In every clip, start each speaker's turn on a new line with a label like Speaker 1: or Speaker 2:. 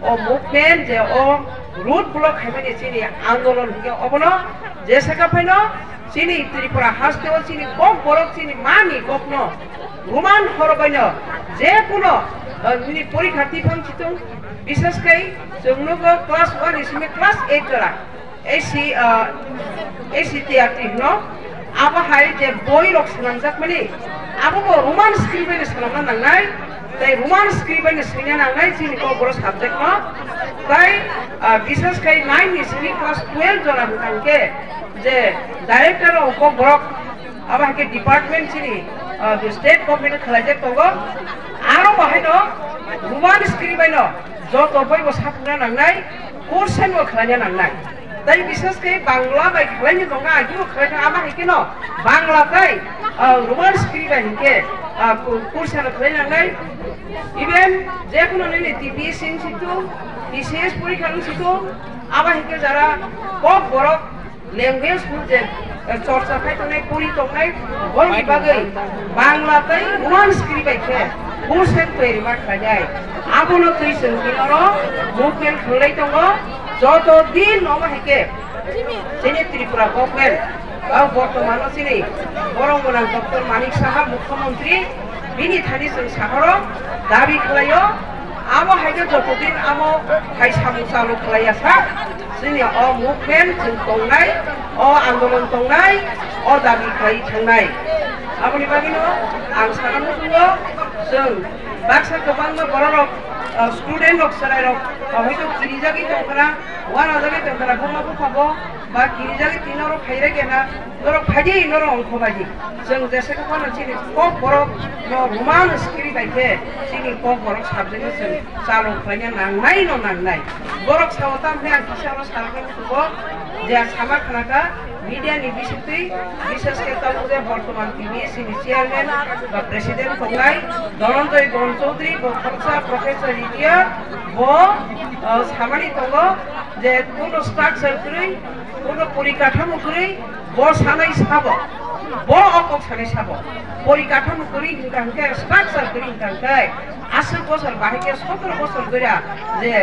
Speaker 1: o movement je o root block haibani chini andolon hige obono je saka phaino chini Tripura haste o chini kok borok chini mani kokno roman horobaino je kuno ni porikharti phangchitung বিশেষ করে জংনুগো class 1 ইসিমে class 8 জরা AC তিয়াতি হলো আবা high যে বই rock সামজাক মানে আবো Roman স্ক্রিপ্টে সামনা নাংনাই তাই রোমান স্ক্রিপ্টে সিনা নাংনাই চিনি কো বড় সাবজেক্ট ন তাই বিশেষ করে 9 ইসিমে ক্লাস 12 জরা হতাংকে যে ডাইরেক্টর অফ বড় আবা কে ডিপার্টমেন্ট চিনি স্টেট গভর্নমেন্ট খালাইতে তগো আরো বাহাইনো রোমান স্ক্রিপ্টে যত বইবো সাপুনা নাংনাই কোর্সেনও খালাইনা নাংনাই তাই বিশেষ করে বাংলা বাই খালাইনি দঙ্গা আজও খালাইনা আমা হিকে ন বাংলা তাই রোমান স্ক্রিপ্ট হিকে কোর্সেনও খালাইনা নাংনাই ইভেন যে কোনো নেনে টিপিএস ইনস্টিটিউট টিসিএস পরীক্ষা ইনস্টিটিউট আমা হিকে যারা কক বড় ল্যাঙ্গুয়েজ যে চর্চা খাইতনাই পড়ি তংনাই বই বিভাগে বাংলা তাই রোমান স্ক্রিপ্ট বাইকে কোর্সেন তৈরি মা খাজায় আবনো তুই সঙ্গিনর মুভমেন্ট খলাই দङ যত দিন নমা হেকে চিনি ত্রিপুরা গভর্নমেন্ট বর্তমান চিনি বরংগনা ডক্টর মানিক সাহা মুখ্যমন্ত্রী বিনি থানি जों সাহর দাবি খালাयो আমো হাইকে যতদিন আমো হাই সামু চালু খালাयासा जोंनि अ मुभमेन्ट जों दंनाय अ आन्दोलन दंनाय अ दाबि खालाय थांनाय आबनि बागिनो आं सानामो दङ जों बाक्सा गोबां बर'रक स्टुडेन्ट रक सरायरक हयतो किरिजागि दंखाना वान आजागि दंखाना बुमाबो खाबो बा किरिजागि तिनरो फाइरे गेना नरो फाइदि नरो अंख बायदि जों जेसेखौ फानो चिनि कक बरक न रोमान स्क्रिप्ट बायके चिनि कक बरक साबजेक्ट जों चालु खालायनो नांनाय न नांनाय बरक सावता ओमफ्राय आं किसारो सारखौ बुङो जे सामा खानाका मीडिया नि बिसुथै विशेष केताबो जे बर्तमान टीवीएस नि चेयरमैन बा प्रेसिडेंट खंगाय धनंजय गण चौधरी बखरसा प्रोफेसर इडिया बो सामानि दङ जे कोनो स्ट्राक्चार करै कोनो परिकाठामो करै बो सानाय साबो बो अकक सानाय साबो परिकाठामो करै हिंगांके स्ट्राक्चार करै हिंगांके 80 বছর বাহিকে 17 বছর ধরে যে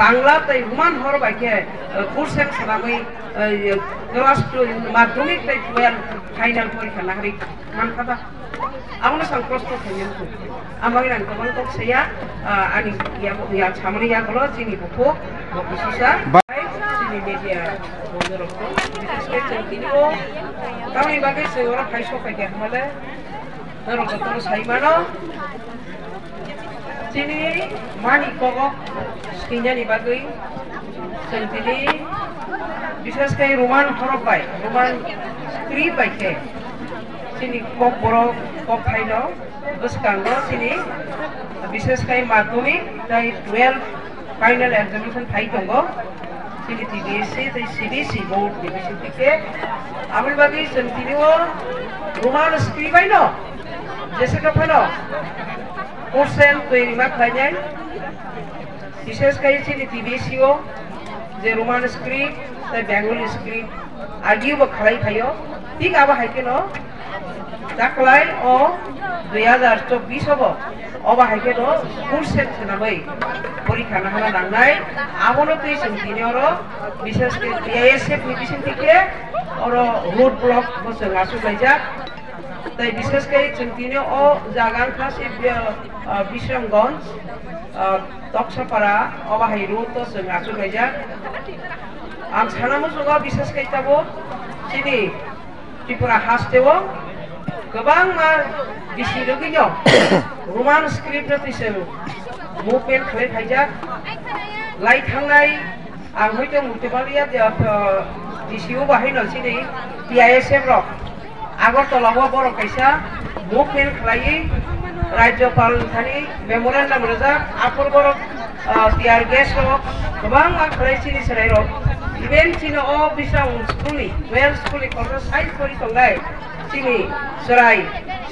Speaker 1: বাংলা তাই রোমান হর বাইকে কোর্সেন সালামই ক্লাস 2 মাধ্যমিক তাই 12 ফাইনাল পরীক্ষা নাগরিক মানখাবা আমনে সংপ্রস্ত খাইয়েন আমাগি নান কবল কক সেয়া আনি ইয়া সামনে ইয়া গলো চিনি বকো বকসিসা চিনি মিডিয়া বন্ধরক বিশেষকে চিনিও কারণ ইবাগে সেওরা ফাইসো পাইকে আমালে নরক তো সাইমানো চিনি মানি কগক স্কিনানি বাগৈ जों दिनै বিশেষ করে রোমান হরফ বাই রোমান স্ক্রিপ্ট বাইকে চিনি কক বড় কক ফাইল গোসকাঙ্গ চিনি বিশেষ করে মাধ্যমিক তাই 12 ফাইনাল এক্সামিনেশন ফাই দङ চিনি টিবিএসসি তাই সিবিএসসি বোর্ড ডিভিশন থেকে আমি বাগৈ जों दिनैও রোমান স্ক্রিপ্ট বাইন जेसेका फाइल কোর্সেন তৈরি মা খাইনাই বিশেষ করে চিনি টিবিএসসিও যে রোমান স্ক্রিপ্ট তাই বেঙ্গলি স্ক্রিপ্ট আগিও খালাই খাইও ঠিক আবা হাইকে ন দাখলাই ও 2024 হব অবা হাইকে ন কোর্সেন সেনাবাই পরীক্ষা না হলা নাংনাই আমনো তুই সঙ্গিনিওর বিশেষ করে বিআইএসএফ নিবিশন থেকে ওর রোড ব্লক বসে আসু লাইজা তাই বিশেষ করে চিন্তিনিও ও জাগান খাসি বিশ্বমগঞ্জ তকসাপাড়া অবাহাই রোড তো जों আসু লাইজা आं सानामो जोङो बिसेस कैताबो चिनि त्रिपुरा हास्टेओ गोबां मा बिसि लोगिनो रोमान स्क्रिप्ट तिसों मुभमेन्ट खालाय थाइजा लाइ थांनाय आं हयतो मुतेबालिया डिसिओ बाहायनो चिनि पिआइएसएफ रक आगरतलाव बर कायसा मुभमेन्ट खालाय राज्यपाल थानि मेमोरेन्डाम रोजा आफर बर टिआर गेस रक गोबां मा खालाय चिनि सराय रक इवेंट चिनो ओ बिसां स्कुलनि 12 स्कुलनि कन्ट्र साइज करि तंगाय चिनि सराय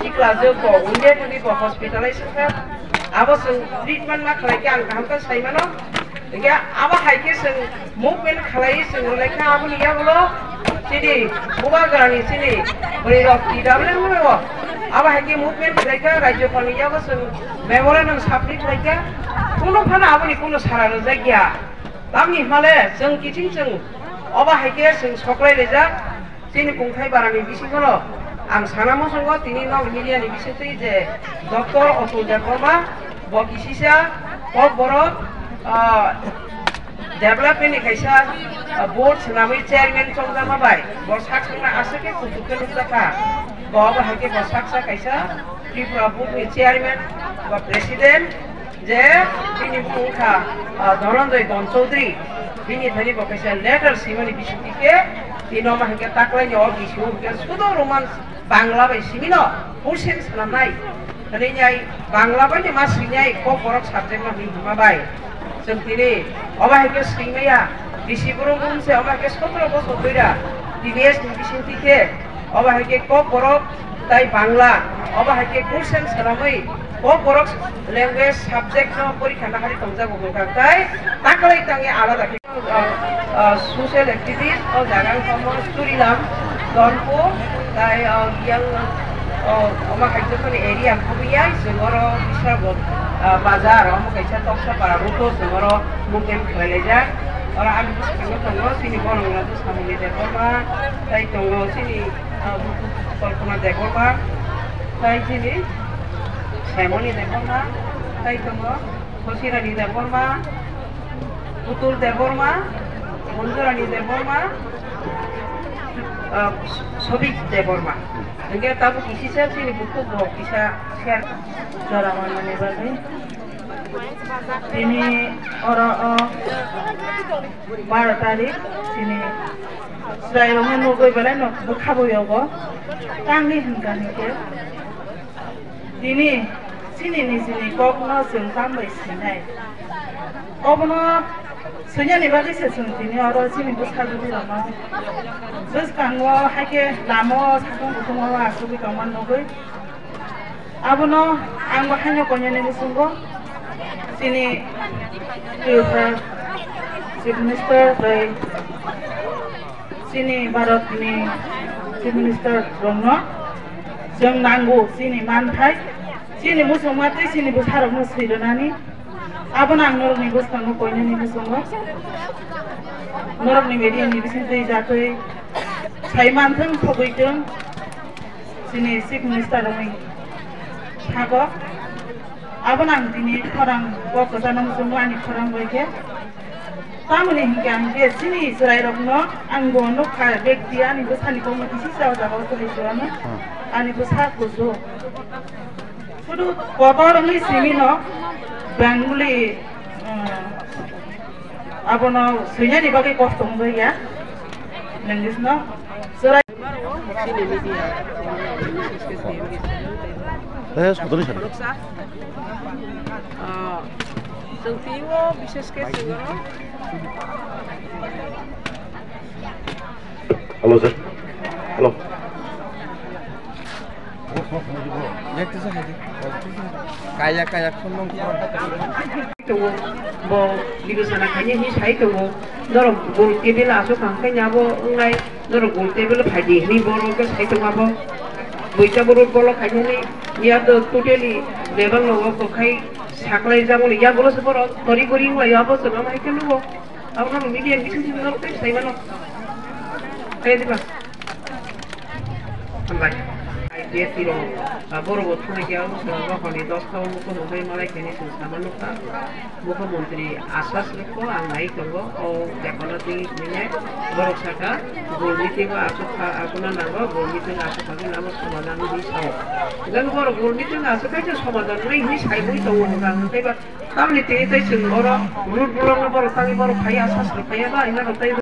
Speaker 1: सिक्ला जोको उन्दै उन्दै हस्पिटालाइजेसन आबो जों ट्रिटमेन्ट मा खालायके आं गाहामखौ सायमानो एके आबो हायके जों मुभमेन्ट खालाय जों लेखा आबो निया बोलो चिनि बुबा गानि चिनि बोरै रक टिडाब्ले mono aba hake movement laika rajyo paniya ba sung memorandum submit laika kuno phana aboni kuno sarano jagya tamni hmale jeng kiting jeng aba hake sung soklai leja chini pungthai barani bisingono ang sanamo songo tini nog media ni bisitei je Dr. Atul Devarma bo kisisa bo boro development ni kaisa board senamai chairman chongjama bai bo saksana asake kutuke nukaka bo aba hake bo saksa kaisa Tripura board ni chairman bo president je tini pungkha Dhananjay Don Chaudhary bini thani bo kaisa letter simani bisitike tino ma hake taklai ni og isu ke sudo romance Bangla bai simino percent salamnai tani nyai Bangla bai ni mas nyai ko borok subject ma hima bai जों दिनै अबा हेके सिंगैया बिसिबुरु मुंसे अबा हेके 17 বছর ধইরা TVS নিবিসিন্তিতে अबा हेके क बरक ताई बांग्ला अबा हेके कुरसेन सालामै क बरक ল্যাঙ্গুয়েজ সাবজেক্ট ন পরীক্ষা নাহারি তংজাগো গকাই তাকলাই তাঙ্গে আলাদা সোশ্যাল অ্যাক্টিভিটিস ও জাগাং কম স্টুরিলাম দনপো তাই ইয়াং अमा खायजोफोरनि एरिया खबिया जोंरो बिसाबो बाजार अमा खायसा तक्सा पारा रुतो जोंरो मुकेम खलायजा अरा आलु बिसानो दंगो सिनि बनंला सामनि देबा ताई दंगो सिनि कल्पना देबा ताई सिनि सेमनि देबा ताई दंगो खसिरानि देबा पुतुल देबा मन्जुरानि देबा सबिक देबा Enggak tahu kisi saya sini buku bawa kisah share dalaman mana bagi ini orang barat tadi sini saya orang nunggu bela nak berkabu ya go tangi hingga ni ke ini sini kok nak sengkam bersini kok nak soalnya ni bagi sesuatu ini orang sini berkabu di rumah terus kanggo hake lamo sakung kutung awa asubi kaman nogoi abono anggo hanyo konya ni musungo sini chief minister dari sini Bharat ni chief minister rongno jeng nanggo sini manthai sini musung mati sini busharok musirunani abono angno ni buskango konya ni musungo norok ni media ni bisintei jakai Saimantheng khobaitung sini chief minister rami thago abon ang dini khorang bo kosanam sumani khorang boike tamuni hingam ge sini Israel rokno anggo no kha bekti ani bosani ko mati sisa jaga kolisana ani bosa koso sudu kotor ni simino banguli abono sunya ni bagi kostum ya nangis no Surat sini media.
Speaker 2: sebetulnya sana.
Speaker 1: Sentiwo bisa sketch
Speaker 2: Halo sir. Halo.
Speaker 3: Kaya khonong
Speaker 1: tuh bo di sana kayaknya ini saya tuh dorong gol tebel aso kangkai nyabo ngai dorong gol tebel pagi ini borong ke saya tuh ngabo boita borong bolo kayaknya nih dia tuh totally level logo kokai saklai jamul ya bolo seboro tori goring lah ya bos nama itu logo aku kan media bisa sih dorong ke saya mana kayak itu lah sampai dia tiro boro botone ke aku selama kali 10 tahun muka mulai mulai kini sama nukta muka menteri asas leko angai tunggu oh development ini boro saka golmiti wa asuna nago golmiti asuk kami nama samadan di sao dan boro golmiti asuk aja samadan ini saya bui tahu orang tapi kami tini tadi sengoro urut burung boro kami boro kaya asas kaya ba ini